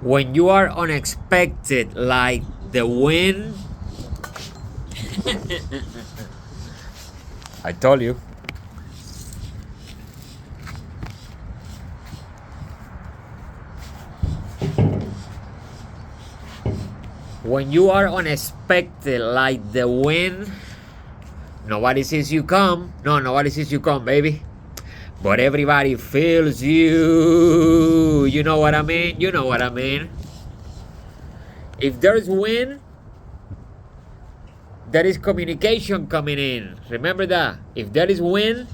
When you are unexpected, like the wind. I told you. When you are unexpected, like the wind, nobody sees you come. No, nobody sees you come, baby. But everybody feels you. You know what I mean? You know what I mean. If there's wind, there is communication coming in. Remember that. If there is wind,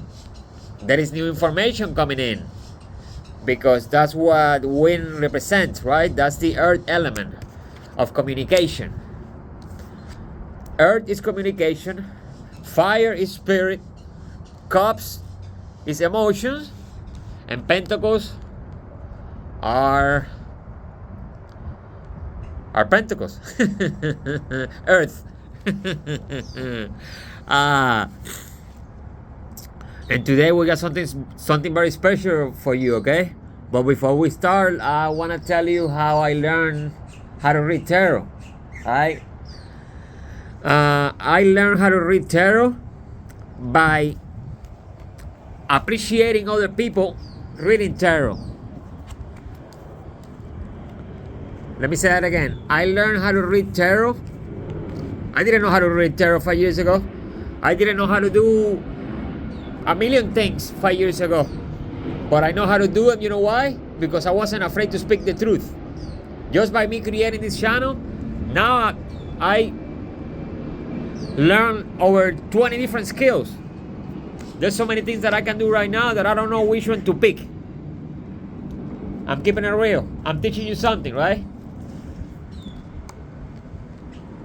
there is new information coming in. Because that's what wind represents, right? That's the earth element of communication. Earth is communication. Fire is spirit. Cups is emotions. And pentacles are pentacles. Earth. And today we got something very special for you, okay? But before we start, I want to tell you how I learned how to read tarot. Right? I learned how to read tarot by appreciating other people reading tarot. Let me say that again. I learned how to read tarot. I didn't know how to read tarot 5 years ago. I didn't know how to do a million things 5 years ago. But I know how to do them. You know why? Because I wasn't afraid to speak the truth. Just by me creating this channel, now I learned over 20 different skills. There's so many things that I can do right now that I don't know which one to pick. I'm keeping it real. I'm teaching you something, right?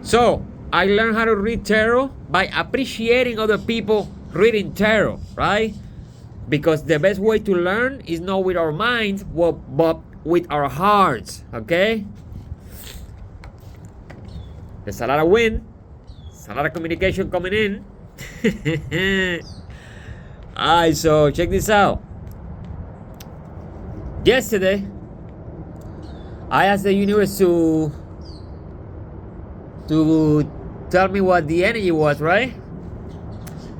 So, I learned how to read tarot by appreciating other people reading tarot, right? Because the best way to learn is not with our minds, but with our hearts, okay? There's a lot of wind. There's a lot of communication coming in. Alright, so check this out. Yesterday, I asked the universe to tell me what the energy was, right?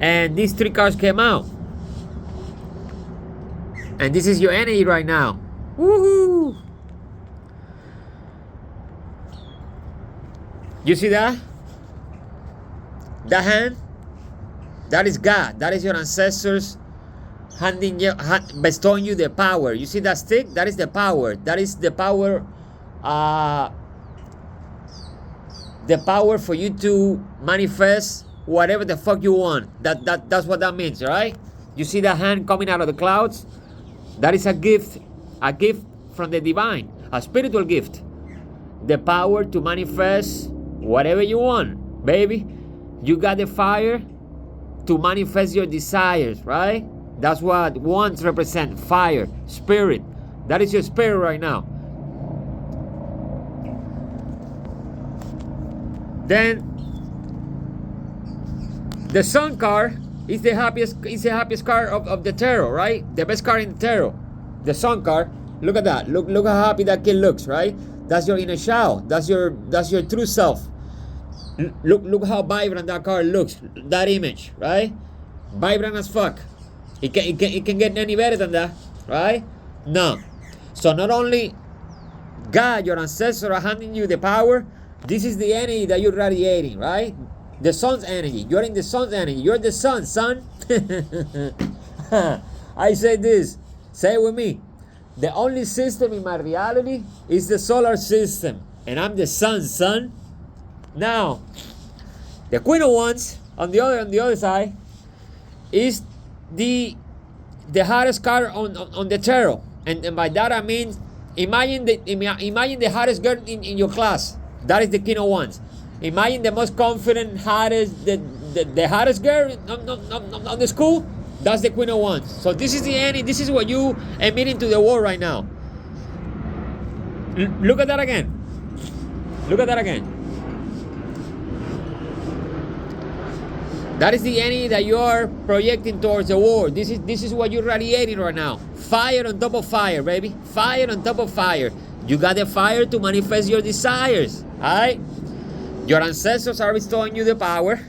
And these 3 cards came out. And this is your energy right now. Woohoo! You see that? That hand? That is God. That is your ancestors bestowing you the power. You see that stick? That is the power. That is the power. The power for you to manifest whatever the fuck you want. That's what that means, right? You see that hand coming out of the clouds? That is a gift from the divine, a spiritual gift. The power to manifest whatever you want, baby. You got the fire to manifest your desires, right? That's what wands represent, fire, spirit. That is your spirit right now. Then the sun card is the happiest card of the tarot, right? The best card in the tarot. The sun card. Look at that. Look how happy that kid looks, right? That's your inner child. That's your true self. Look how vibrant that card looks. That image, right? Vibrant as fuck. It can get any better than that, right? No. So not only God, your ancestors are handing you the power, this is the energy that you're radiating, right? The sun's energy. You're in the sun's energy. You're the sun, son. I say this. Say it with me. The only system in my reality is the solar system. And I'm the sun, son. Now, the Queen of Wands on the other side is the hottest card on the tarot. And by that I mean imagine the hottest girl in your class. That is the Queen of Wands. Imagine the most confident, hottest, the hottest girl on the school. That's the Queen of Wands. So this is the energy. This is what you emitting to the world right now. Look at that again. Look at that again. That is the energy that you're projecting towards the world. This is what you're radiating right now. Fire on top of fire, baby. Fire on top of fire. You got the fire to manifest your desires. Alright? Your ancestors are restoring you the power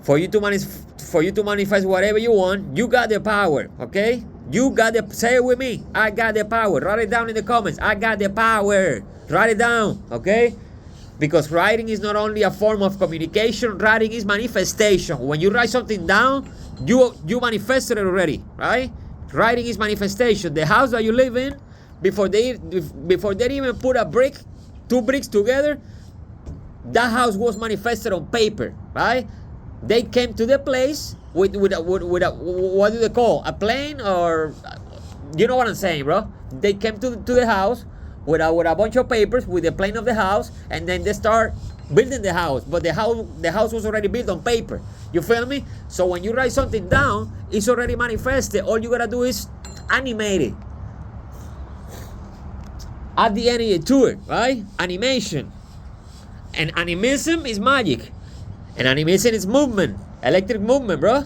for you to manifest whatever you want. You got the power, okay? You got the, say it with me. I got the power. Write it down in the comments. I got the power. Write it down, okay? Because writing is not only a form of communication, writing is manifestation. When you write something down, you manifested it already, right? Writing is manifestation. The house that you live in, before they even put two bricks together, that house was manifested on paper, right? They came to the place with a what do they call, a plane, or you know what I'm saying, bro? They came to the house with a bunch of papers, with the plan of the house, and then they start building the house. But the house was already built on paper. You feel me? So when you write something down, it's already manifested. All you gotta do is animate it. Add the energy to it, right? Animation. And animism is magic. And animation is movement. Electric movement, bro.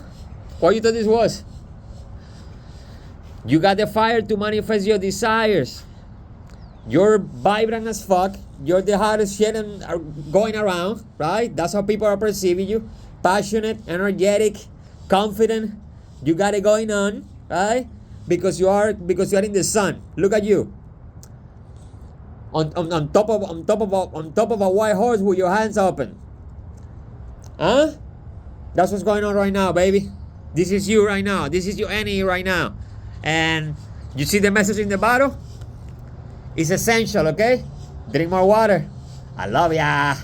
What you thought this was? You got the fire to manifest your desires. You're vibrant as fuck. You're the hottest shit going around, right? That's how people are perceiving you. Passionate, energetic, confident. You got it going on, right? Because you are in the sun. Look at you. On top of a white horse with your hands open. Huh? That's what's going on right now, baby. This is you right now. This is your energy right now. And you see the message in the bottle? It's essential, okay? Drink more water. I love ya.